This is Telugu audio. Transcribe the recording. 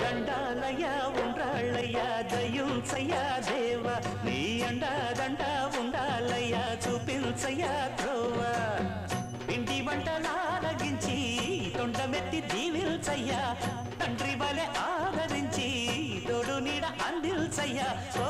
దండాలయ్యా ఉండ్రాళ్ళయ్యా దయుంచయ్యా దేవ నీ అండాదండ ఉండాలయ్యా చూపించయ్యా త్రోవ పిండి వంటలారగించి తొండమెత్తి దీవిల్చయ్యా తండ్రి వలె ఆదరించి తోడు నీడ అందిల్చయ్యా ఓ